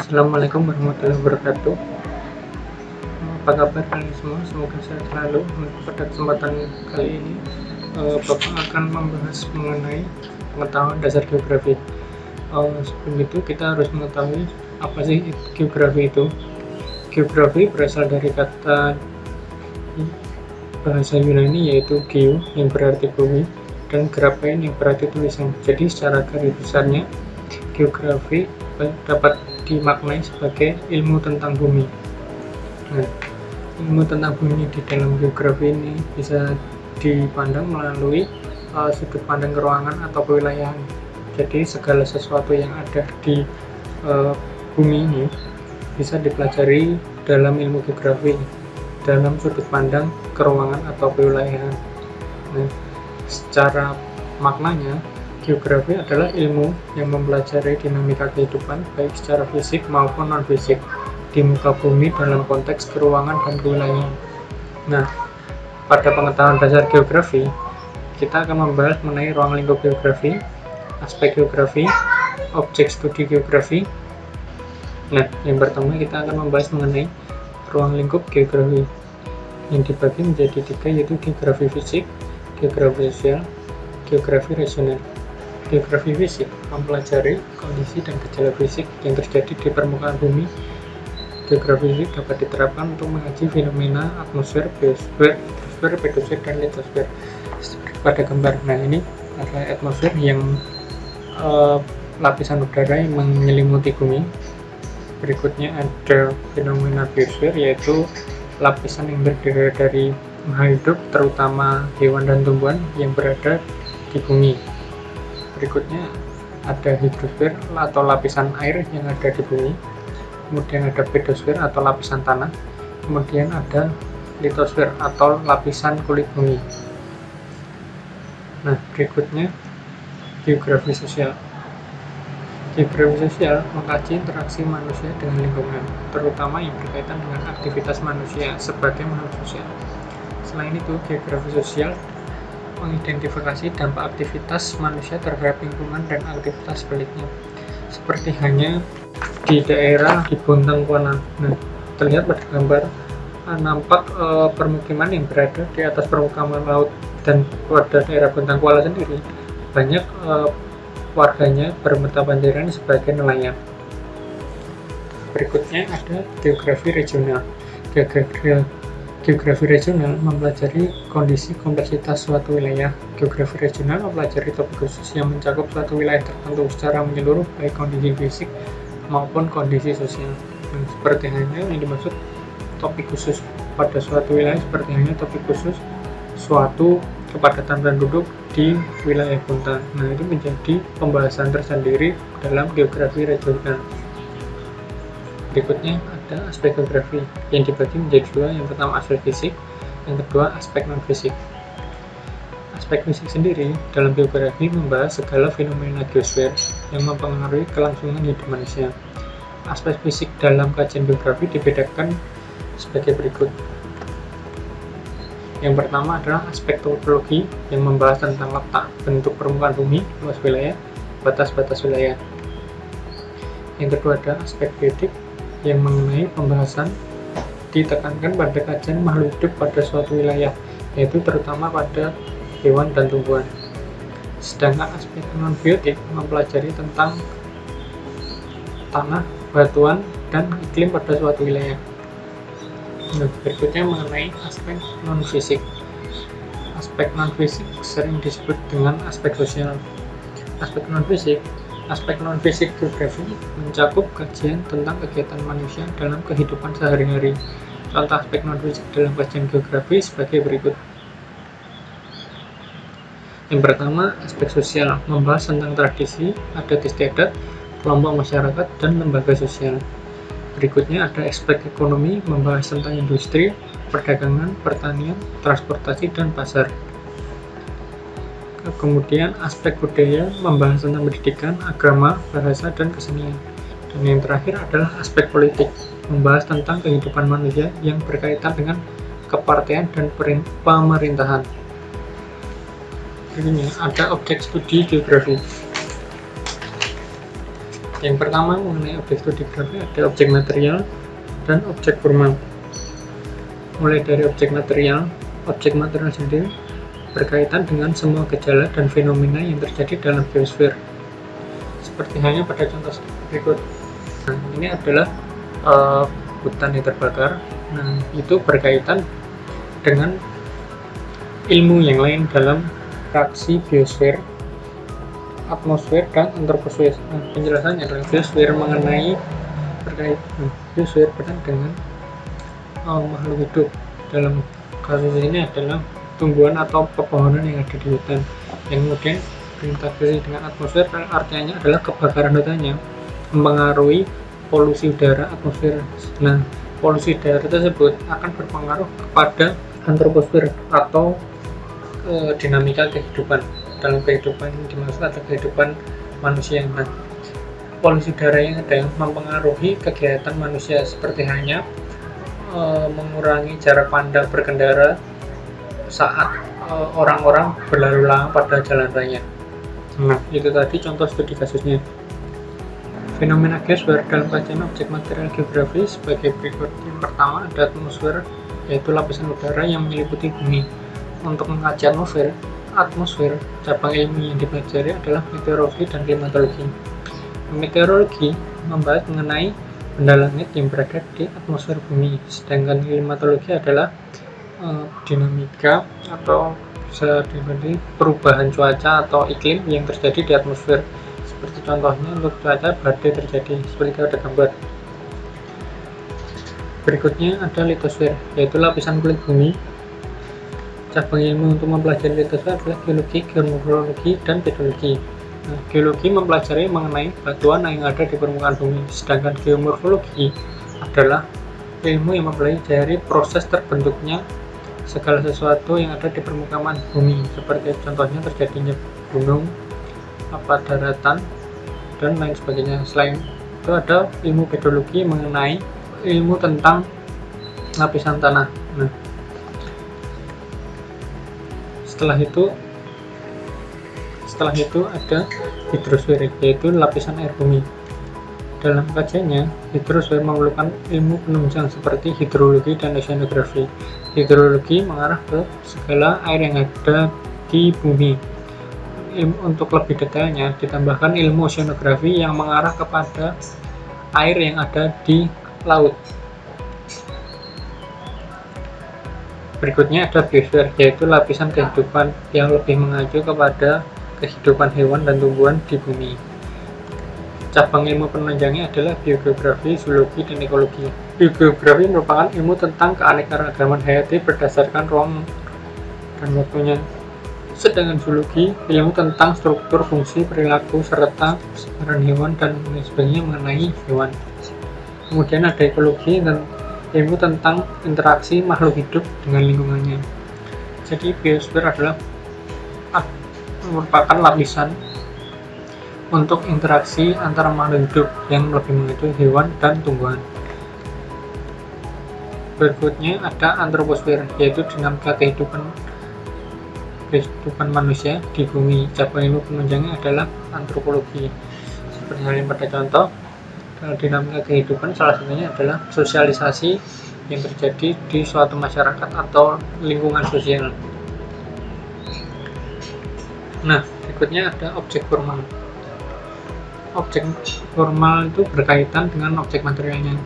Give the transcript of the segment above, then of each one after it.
Assalamualaikum warahmatullahi wabarakatuh. Apa kabar kalian semua? Semoga sehat selalu. Pada kesempatan kali ini, Bapak akan membahas mengenai pengetahuan dasar geografi. Sebelum itu, kita harus mengetahui apa sih geografi itu. Geografi berasal dari kata bahasa Yunani yaitu geo yang berarti bumi dan graphein yang berarti tulisan. Jadi secara garis besarnya, geografi dapat dimaknai sebagai ilmu tentang bumi. Nah, ilmu tentang bumi di dalam geografi ini bisa dipandang melalui sudut pandang ruangan atau kewilayahan. Jadi segala sesuatu yang ada di bumi ini bisa dipelajari dalam ilmu geografi dalam sudut pandang keruangan atau kewilayahan. Nah, secara maknanya, geografi adalah ilmu yang mempelajari dinamika kehidupan baik secara fisik maupun non-fisik di muka bumi dalam konteks keruangan dan kewilayahan. Nah, pada pengetahuan dasar geografi, kita akan membahas mengenai ruang lingkup geografi, aspek geografi, objek studi geografi. Nah, yang pertama kita akan membahas mengenai ruang lingkup geografi yang dibagi menjadi tiga, yaitu geografi fisik, geografi sosial, geografi regional. Geografi fisik mempelajari kondisi dan gejala fisik yang terjadi di permukaan bumi. Geografi fisik dapat diterapkan untuk mengaji fenomena atmosfer, biosfer, hidrosfer, pedosfer, dan litosfer. Pada gambar, nah ini adalah atmosfer yang lapisan udara yang menyelimuti bumi. Berikutnya ada fenomena biosfer, yaitu lapisan yang terdiri dari makhluk hidup, terutama hewan dan tumbuhan yang berada di bumi. Berikutnya ada hidrosfer atau lapisan air yang ada di bumi. Kemudian ada pedosfer atau lapisan tanah. Kemudian ada litosfer atau lapisan kulit bumi. Nah, berikutnya geografi sosial. Geografi sosial mengkaji interaksi manusia dengan lingkungan, terutama yang berkaitan dengan aktivitas manusia sebagai makhluk sosial. Selain itu, geografi sosial mengidentifikasi dampak aktivitas manusia terhadap lingkungan dan aktivitas sebaliknya, seperti hanya di daerah di Bontang Kuala. Nah, terlihat pada gambar nampak permukiman yang berada di atas permukaan laut, dan pada daerah Bontang Kuala sendiri banyak warganya bermata bandiran sebagai nelayan. Berikutnya ada geografi regional. Geografi regional mempelajari kondisi kompleksitas suatu wilayah. Geografi regional mempelajari topik khusus yang mencakup suatu wilayah tertentu secara menyeluruh, baik kondisi fisik maupun kondisi sosial. Seperti halnya yang dimaksud topik khusus pada suatu wilayah, seperti halnya topik khusus suatu kepadatan penduduk di wilayah Bontang. Nah, itu menjadi pembahasan tersendiri dalam geografi regional. Berikutnya ada aspek geografi yang dibagi menjadi dua. Yang pertama aspek fisik, yang kedua aspek non-fisik. Aspek fisik sendiri dalam geografi membahas segala fenomena geosfer yang mempengaruhi kelangsungan hidup manusia. Aspek fisik dalam kajian geografi dibedakan sebagai berikut. Yang pertama adalah aspek topologi yang membahas tentang letak, bentuk permukaan bumi, luas wilayah, batas-batas wilayah. Yang kedua ada aspek biodik yang mengenai pembahasan ditekankan pada kajian makhluk hidup pada suatu wilayah, yaitu terutama pada hewan dan tumbuhan. Sedangkan aspek non-biotik mempelajari tentang tanah, batuan, dan iklim pada suatu wilayah. Nah, berikutnya mengenai aspek non-fisik. Aspek non-fisik sering disebut dengan aspek sosial. Aspek non-fisik geografi mencakup kajian tentang kegiatan manusia dalam kehidupan sehari-hari. Contoh aspek non-fisik dalam kajian geografi sebagai berikut. Yang pertama, aspek sosial membahas tentang tradisi, adat istiadat, kelompok masyarakat, dan lembaga sosial. Berikutnya ada aspek ekonomi membahas tentang industri, perdagangan, pertanian, transportasi, dan pasar. Kemudian aspek budaya membahas tentang pendidikan, agama, bahasa, dan kesenian. Dan yang terakhir adalah aspek politik, membahas tentang kehidupan manusia yang berkaitan dengan kepartean dan pemerintahan. Ini ada objek studi geografi. Yang pertama mengenai objek studi geografi ada objek material dan objek formal. Mulai dari objek material sendiri berkaitan dengan semua gejala dan fenomena yang terjadi dalam geosfer. Seperti halnya pada contoh berikut. Nah, ini adalah hutan yang terbakar. Nah, itu berkaitan dengan ilmu yang lain dalam fraksi biosfer, atmosfer, dan antroposfer. Nah, penjelasannya adalah biosfer mengenai biosfer berkaitan dengan makhluk hidup. Dalam kasus ini adalah tumbuhan atau pepohonan yang ada di hutan, yang kemudian berinteraksi dengan atmosfer, artinya adalah kebakaran hutannya mempengaruhi polusi udara atmosfer. Nah, polusi udara tersebut akan berpengaruh kepada antroposfer atau dinamika kehidupan. Dalam kehidupan dimaksud ada kehidupan manusia. Nah, polusi udara yang ada mempengaruhi kegiatan manusia, seperti halnya mengurangi jarak pandang berkendara saat orang-orang berlalu lalang pada jalan raya. Nah, itu tadi contoh studi kasusnya. Fenomena geosfer dalam kajian objek material geografi sebagai berikut. Yang pertama ada atmosfer, yaitu lapisan udara yang menyelimuti bumi. Untuk mengkaji atmosfer, cabang ilmu yang dipelajari adalah meteorologi dan klimatologi. Meteorologi membahas mengenai benda langit yang berada di atmosfer bumi, sedangkan klimatologi adalah dinamika atau bisa diartikan perubahan cuaca atau iklim yang terjadi di atmosfer. Seperti contohnya untuk cuaca badai terjadi, seperti ada gambar. Berikutnya ada litosfer, yaitu lapisan kulit bumi. Cabang ilmu untuk mempelajari litosfer adalah geologi, geomorfologi, dan pedologi. Nah, geologi mempelajari mengenai batuan yang ada di permukaan bumi, sedangkan geomorfologi adalah ilmu yang mempelajari proses terbentuknya segala sesuatu yang ada di permukaan bumi, seperti contohnya terjadinya gunung, daratan, dan lain sebagainya. Selain itu ada ilmu pedologi mengenai ilmu tentang lapisan tanah. Nah, setelah itu ada hidrosfer, yaitu lapisan air bumi. Dalam kajiannya, hidrosfer memerlukan ilmu penunjang seperti hidrologi dan oceanografi. Hidrologi mengarah ke segala air yang ada di bumi. Untuk lebih detailnya, ditambahkan ilmu oceanografi yang mengarah kepada air yang ada di laut. Berikutnya ada biosfer, yaitu lapisan kehidupan yang lebih mengacu kepada kehidupan hewan dan tumbuhan di bumi. Cabang ilmu penunjangnya adalah biogeografi, zoologi, dan ekologi. Biogeografi merupakan ilmu tentang keanekaragaman hayati berdasarkan ruang dan waktunya. Sedangkan zoologi, ilmu tentang struktur, fungsi, perilaku, serta persebaran hewan dan lain sebagainya mengenai hewan. Kemudian ada ekologi dan ilmu tentang interaksi makhluk hidup dengan lingkungannya. Jadi biosfer adalah merupakan lapisan untuk interaksi antara makhluk hidup yang lebih mengacu hewan dan tumbuhan. Berikutnya ada antroposfer, yaitu dinamika kehidupan manusia di bumi. Cabang ilmu penunjangnya adalah antropologi. Seperti halnya pada contoh dinamika kehidupan, salah satunya adalah sosialisasi yang terjadi di suatu masyarakat atau lingkungan sosial. Nah, berikutnya ada objek formal. Objek formal itu berkaitan dengan objek materialnya.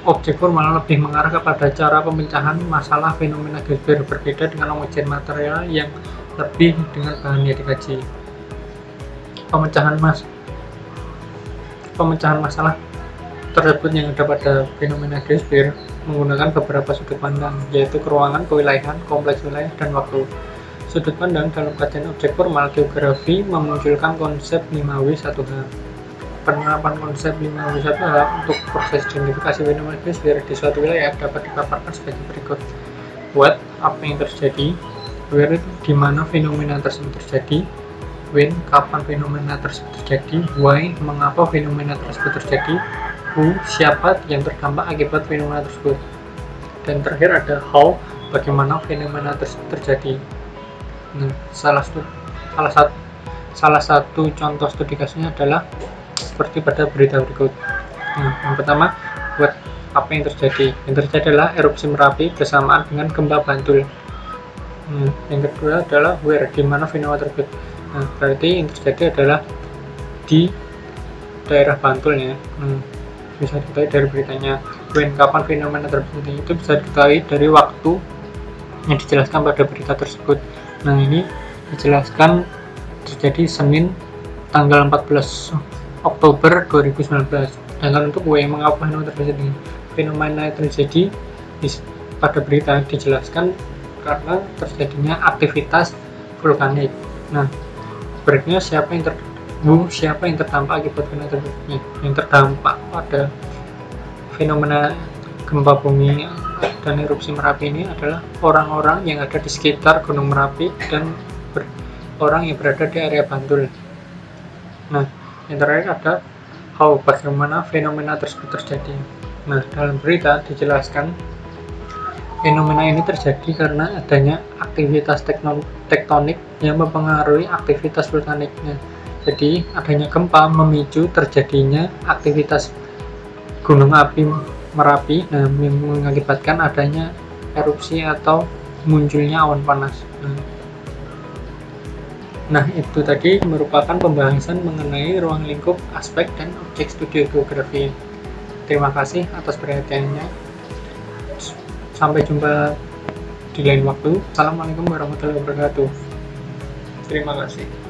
Objek formal lebih mengarah kepada cara pemecahan masalah fenomena geosfer, berbeda dengan objek material yang lebih dengan bahan yang dikaji. Pemecahan masalah tersebut yang ada pada fenomena geosfer menggunakan beberapa sudut pandang, yaitu keruangan, kewilayahan, kompleks wilayah, dan waktu. Sudut pandang dalam kajian objek formal geografi memunculkan konsep 5W1H. Penerapan konsep 5W1H untuk proses identifikasi fenomena geosfer di suatu wilayah dapat dipaparkan sebagai berikut. What, apa yang terjadi. Where, di mana fenomena tersebut terjadi. When, kapan fenomena tersebut terjadi. Why, mengapa fenomena tersebut terjadi. Who, siapa yang terdampak akibat fenomena tersebut. Dan terakhir ada how, bagaimana fenomena tersebut terjadi. Nah, salah satu contoh studi kasusnya adalah seperti pada berita berikut. Nah, yang pertama, buat apa yang terjadi? Yang terjadi adalah erupsi Merapi bersamaan dengan gempa Bantul. Yang kedua adalah where, di mana fenomena tersebut. Nah, berarti yang terjadi adalah di daerah Bantul ya. Bisa diketahui dari beritanya. When, kapan fenomena tersebut, itu bisa diketahui dari waktu yang dijelaskan pada berita tersebut. Nah, ini dijelaskan terjadi Senin tanggal 14 Oktober 2019. Dan untuk mengapa fenomena terjadi pada berita dijelaskan karena terjadinya aktivitas vulkanik. Nah, berikutnya siapa yang terdampak akibat fenomena tersebut? Yang terdampak pada fenomena gempa bumi dan erupsi Merapi ini adalah orang-orang yang ada di sekitar Gunung Merapi dan orang yang berada di area Bantul. Nah, yang terakhir ada bagaimana fenomena tersebut terjadi. Nah, dalam berita dijelaskan fenomena ini terjadi karena adanya aktivitas tektonik yang mempengaruhi aktivitas vulkaniknya. Jadi, adanya gempa memicu terjadinya aktivitas gunung api Merapi, yang mengakibatkan adanya erupsi atau munculnya awan panas. Nah, itu tadi merupakan pembahasan mengenai ruang lingkup, aspek, dan objek studi geografi. Terima kasih atas perhatiannya. Sampai jumpa di lain waktu. Assalamualaikum warahmatullahi wabarakatuh. Terima kasih.